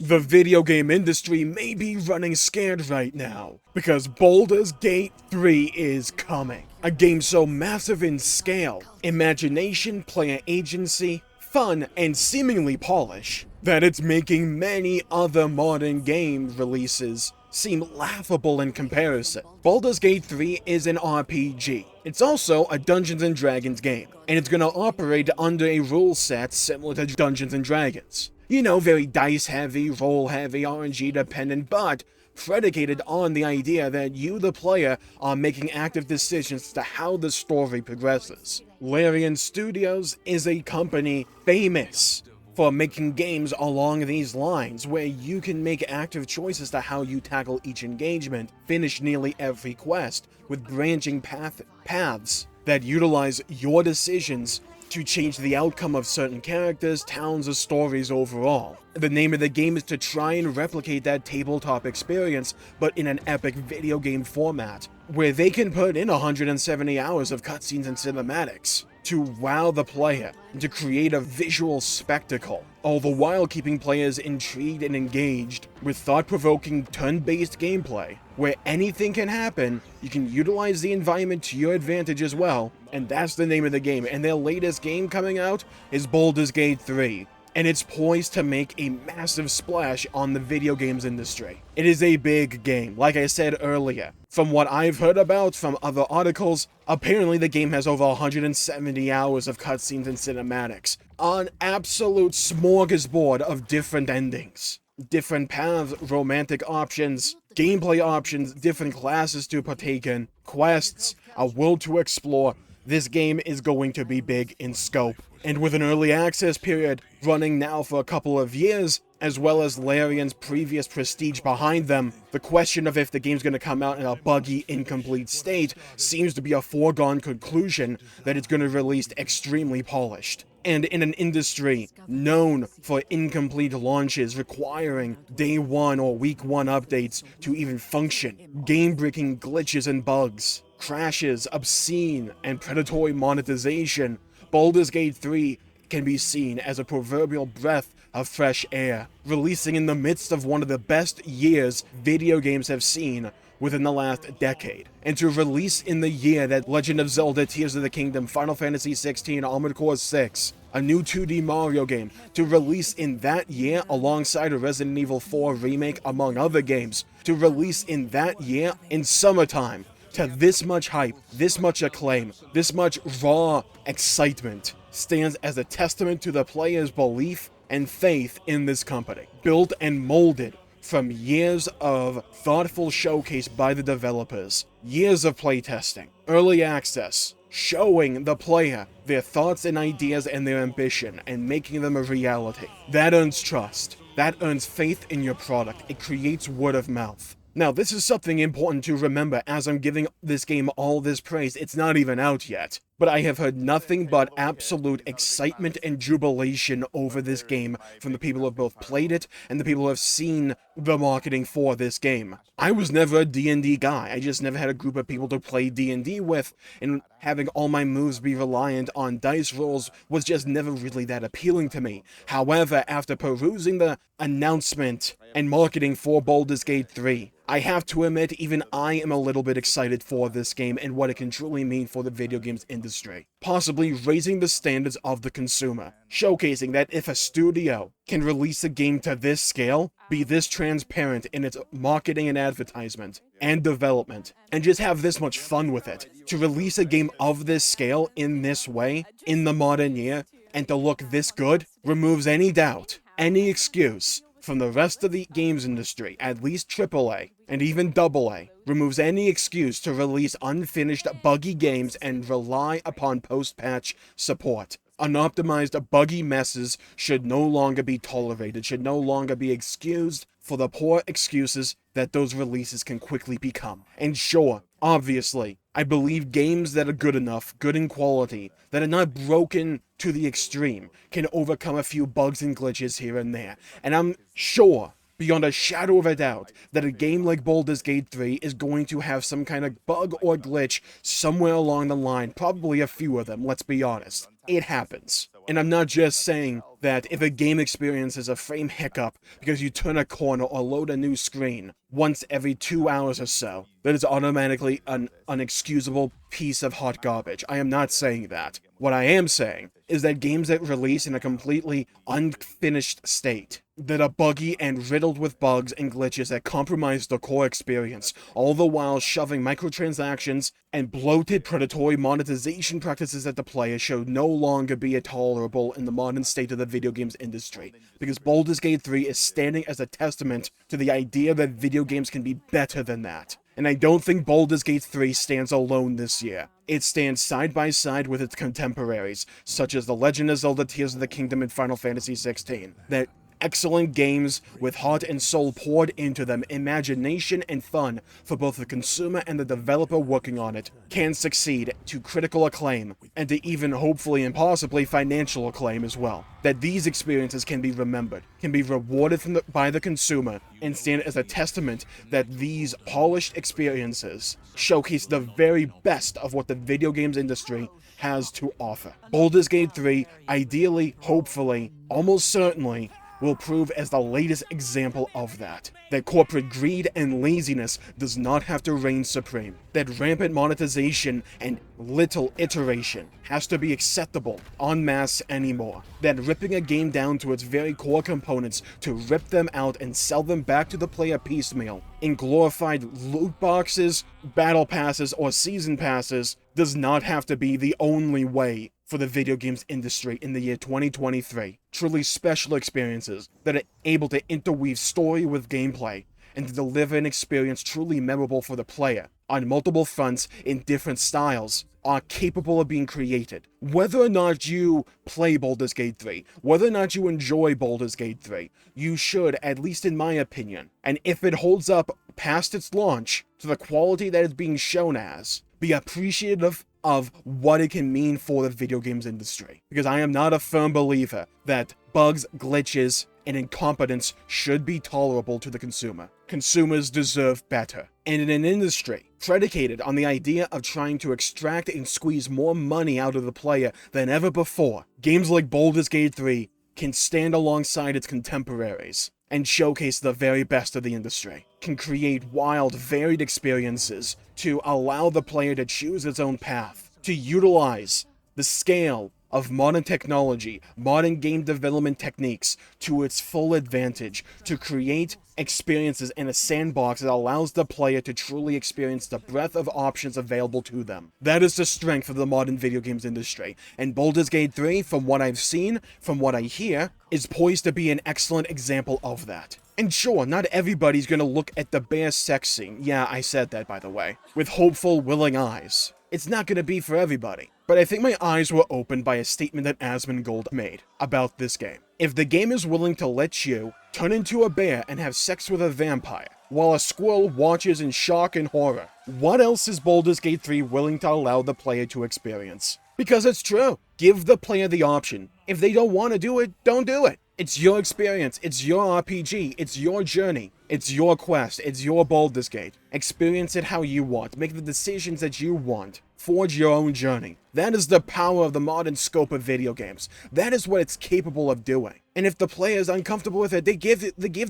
The video game industry may be running scared right now, because Baldur's Gate 3 is coming. A game so massive in scale, imagination, player agency, fun, and seemingly polish, that it's making many other modern game releases seem laughable in comparison. Baldur's Gate 3 is an RPG. It's also a Dungeons & Dragons game, and it's gonna operate under a rule set similar to Dungeons & Dragons. You know, very dice heavy, roll heavy, RNG dependent, but predicated on the idea that you, the player, are making active decisions as to how the story progresses. Larian Studios is a company famous for making games along these lines, where you can make active choices to how you tackle each engagement, finish nearly every quest, with branching paths that utilize your decisions to change the outcome of certain characters, towns, or stories overall. The name of the game is to try and replicate that tabletop experience, but in an epic video game format, where they can put in 170 hours of cutscenes and cinematics to wow the player and to create a visual spectacle, all the while keeping players intrigued and engaged with thought-provoking turn-based gameplay, where anything can happen. You can utilize the environment to your advantage as well, and that's the name of the game. And their latest game coming out is Baldur's Gate 3. And it's poised to make a massive splash on the video games industry. It is a big game, like I said earlier. From what I've heard about from other articles, apparently the game has over 170 hours of cutscenes and cinematics. An absolute smorgasbord of different endings, different paths, romantic options, gameplay options, different classes to partake in, quests, a world to explore. This game is going to be big in scope. And with an early access period running now for a couple of years, as well as Larian's previous prestige behind them, the question of if the game's going to come out in a buggy, incomplete state seems to be a foregone conclusion that it's going to release extremely polished. And in an industry known for incomplete launches requiring day one or week one updates to even function, game-breaking glitches and bugs, crashes, obscene and predatory monetization, Baldur's Gate 3 can be seen as a proverbial breath of fresh air, releasing in the midst of one of the best years video games have seen within the last decade. And to release in the year that Legend of Zelda Tears of the Kingdom, Final Fantasy XVI, Armored Core 6, a new 2D Mario game, to release in that year alongside a Resident Evil 4 remake, among other games, to release in that year in summertime, to this much hype, this much acclaim, this much raw excitement, stands as a testament to the player's belief and faith in this company, built and molded from years of thoughtful showcase by the developers, years of playtesting, early access, showing the player their thoughts and ideas and their ambition, and making them a reality. That earns trust. That earns faith in your product. It creates word of mouth. Now, this is something important to remember as I'm giving this game all this praise. It's not even out yet, but I have heard nothing but absolute excitement and jubilation over this game from the people who have both played it and the people who have seen the marketing for this game. I was never a D&D guy. I just never had a group of people to play D&D with, and having all my moves be reliant on dice rolls was just never really that appealing to me. However, after perusing the announcement and marketing for Baldur's Gate 3, I have to admit, even I am a little bit excited for this game and what it can truly mean for the video games industry. Possibly raising the standards of the consumer, showcasing that if a studio can release a game to this scale, be this transparent in its marketing and advertisement and development, and just have this much fun with it, to release a game of this scale in this way, in the modern year, and to look this good, removes any doubt, any excuse from the rest of the games industry, at least AAA, and even AA, removes any excuse to release unfinished, buggy games and rely upon post-patch support. Unoptimized, buggy messes should no longer be tolerated, should no longer be excused for the poor excuses that those releases can quickly become. And sure, obviously, I believe games that are good enough, good in quality, that are not broken to the extreme, can overcome a few bugs and glitches here and there. And I'm sure, beyond a shadow of a doubt, that a game like Baldur's Gate 3 is going to have some kind of bug or glitch somewhere along the line, probably a few of them, let's be honest. It happens. And I'm not just saying that if a game experiences a frame hiccup because you turn a corner or load a new screen once every 2 hours or so, that is automatically an unexcusable piece of hot garbage. I am not saying that. What I am saying is that games that release in a completely unfinished state, that are buggy and riddled with bugs and glitches that compromise the core experience, all the while shoving microtransactions and bloated predatory monetization practices at the player, should no longer be tolerable in the modern state of the video games industry, because Baldur's Gate 3 is standing as a testament to the idea that video games can be better than that. And I don't think Baldur's Gate 3 stands alone this year. It stands side by side with its contemporaries, such as The Legend of Zelda Tears of the Kingdom and Final Fantasy XVI, that excellent games with heart and soul poured into them, imagination and fun for both the consumer and the developer working on it, can succeed to critical acclaim, and to even hopefully and possibly financial acclaim as well. That these experiences can be remembered, can be rewarded by the consumer, and stand as a testament that these polished experiences showcase the very best of what the video games industry has to offer. Baldur's Gate 3, ideally, hopefully, almost certainly, will prove as the latest example of that. That corporate greed and laziness does not have to reign supreme. That rampant monetization and little iteration has to be acceptable en masse anymore. That ripping a game down to its very core components to rip them out and sell them back to the player piecemeal in glorified loot boxes, battle passes, or season passes does not have to be the only way for the video games industry in the year 2023. Truly special experiences that are able to interweave story with gameplay and to deliver an experience truly memorable for the player on multiple fronts in different styles are capable of being created. Whether or not you play Baldur's Gate 3, whether or not you enjoy Baldur's Gate 3, you should, at least in my opinion, and if it holds up past its launch to the quality that it's being shown as, be appreciative of what it can mean for the video games industry. Because I am not a firm believer that bugs, glitches, and incompetence should be tolerable to the consumer. Consumers deserve better. And in an industry predicated on the idea of trying to extract and squeeze more money out of the player than ever before, games like Baldur's Gate 3 can stand alongside its contemporaries and showcase the very best of the industry, can create wild, varied experiences to allow the player to choose its own path, to utilize the scale of modern technology, modern game development techniques to its full advantage, to create experiences in a sandbox that allows the player to truly experience the breadth of options available to them. That is the strength of the modern video games industry, and Baldur's Gate 3, from what I've seen, from what I hear, is poised to be an excellent example of that. And sure, not everybody's gonna look at the bare sex scene, yeah, I said that by the way, with hopeful, willing eyes. It's not gonna be for everybody. But I think my eyes were opened by a statement that Asmongold made about this game. If the game is willing to let you turn into a bear and have sex with a vampire, while a squirrel watches in shock and horror, what else is Baldur's Gate 3 willing to allow the player to experience? Because it's true. Give the player the option. If they don't want to do it, don't do it. It's your experience, it's your RPG, it's your journey, it's your quest, it's your Baldur's Gate. Experience it how you want, make the decisions that you want, forge your own journey. That is the power of the modern scope of video games. That is what it's capable of doing. And if the player is uncomfortable with it, they give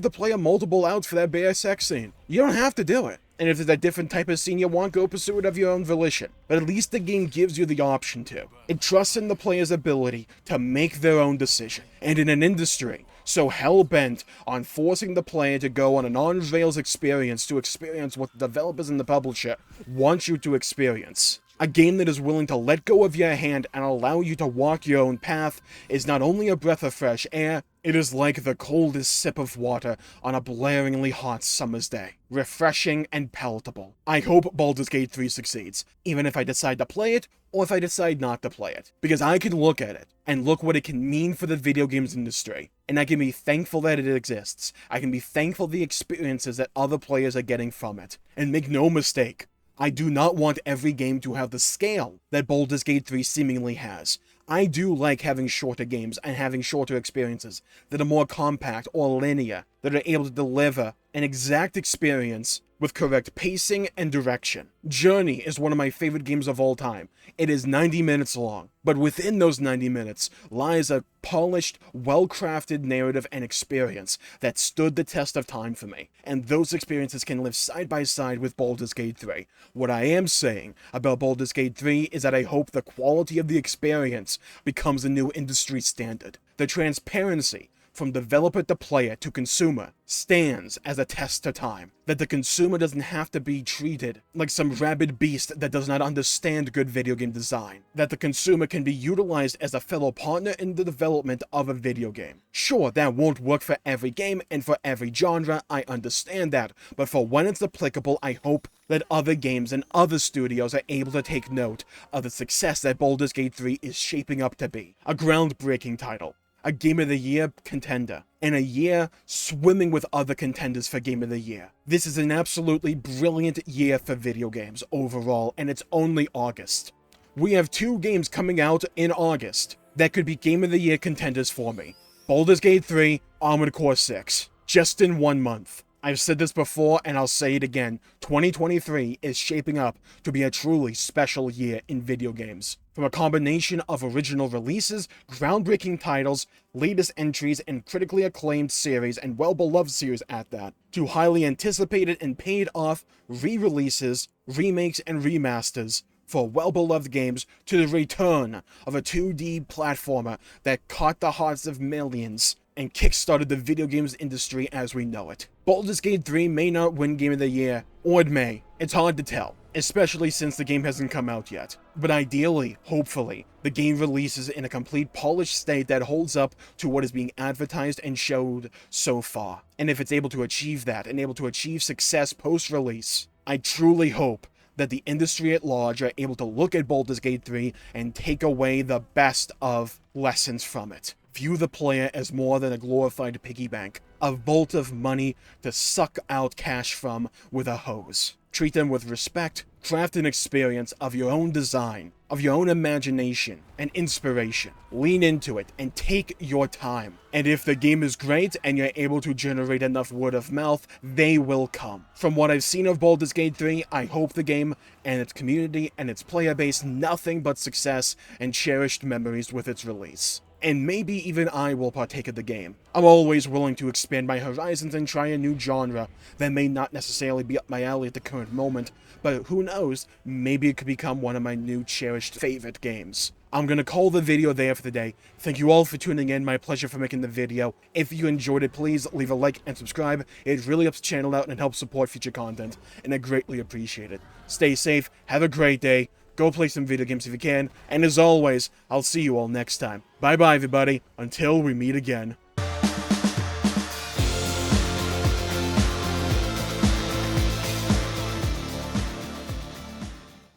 the player multiple outs for that bare sex scene. You don't have to do it. And if there's a different type of scene you want, go pursue it of your own volition. But at least the game gives you the option to. It trusts in the player's ability to make their own decision. And in an industry so hell-bent on forcing the player to go on an on-rails experience to experience what the developers and the publisher want you to experience, a game that is willing to let go of your hand and allow you to walk your own path is not only a breath of fresh air, it is like the coldest sip of water on a blaringly hot summer's day. Refreshing and palatable. I hope Baldur's Gate 3 succeeds, even if I decide to play it, or if I decide not to play it. Because I can look at it, and look what it can mean for the video games industry, and I can be thankful that it exists. I can be thankful for the experiences that other players are getting from it. And make no mistake, I do not want every game to have the scale that Baldur's Gate 3 seemingly has. I do like having shorter games and having shorter experiences that are more compact or linear that are able to deliver an exact experience with correct pacing and direction. Journey is one of my favorite games of all time. It is 90 minutes long, but within those 90 minutes lies a polished, well-crafted narrative and experience that stood the test of time for me, and those experiences can live side by side with Baldur's Gate 3. What I am saying about Baldur's Gate 3 is that I hope the quality of the experience becomes a new industry standard. The transparency from developer to player to consumer stands as a test to time. That the consumer doesn't have to be treated like some rabid beast that does not understand good video game design. That the consumer can be utilized as a fellow partner in the development of a video game. Sure, that won't work for every game and for every genre, I understand that, but for when it's applicable, I hope that other games and other studios are able to take note of the success that Baldur's Gate 3 is shaping up to be. A groundbreaking title, a Game of the Year contender, and a year swimming with other contenders for Game of the Year. This is an absolutely brilliant year for video games overall, and it's only August. We have 2 games coming out in August that could be Game of the Year contenders for me. Baldur's Gate 3, Armored Core 6, just in 1 month. I've said this before and I'll say it again, 2023 is shaping up to be a truly special year in video games. From a combination of original releases, groundbreaking titles, latest entries, and critically acclaimed series, and well-beloved series at that, to highly anticipated and paid-off re-releases, remakes, and remasters for well-beloved games, to the return of a 2D platformer that caught the hearts of millions and kickstarted the video games industry as we know it. Baldur's Gate 3 may not win Game of the Year, or it may. It's hard to tell, especially since the game hasn't come out yet. But ideally, hopefully, the game releases in a complete polished state that holds up to what is being advertised and showed so far. And if it's able to achieve that, and able to achieve success post-release, I truly hope that the industry at large are able to look at Baldur's Gate 3 and take away the best of lessons from it. View the player as more than a glorified piggy bank, a vault of money to suck out cash from with a hose. Treat them with respect, craft an experience of your own design, of your own imagination and inspiration. Lean into it and take your time. And if the game is great and you're able to generate enough word of mouth, they will come. From what I've seen of Baldur's Gate 3, I hope the game and its community and its player base nothing but success and cherished memories with its release. And maybe even I will partake of the game. I'm always willing to expand my horizons and try a new genre that may not necessarily be up my alley at the current moment, but who knows, maybe it could become one of my new cherished favorite games. I'm gonna call the video there for the day. Thank you all for tuning in, my pleasure for making the video. If you enjoyed it, please leave a like and subscribe. It really helps the channel out and helps support future content, and I greatly appreciate it. Stay safe, have a great day, go play some video games if you can, and as always, I'll see you all next time. Bye bye everybody, until we meet again.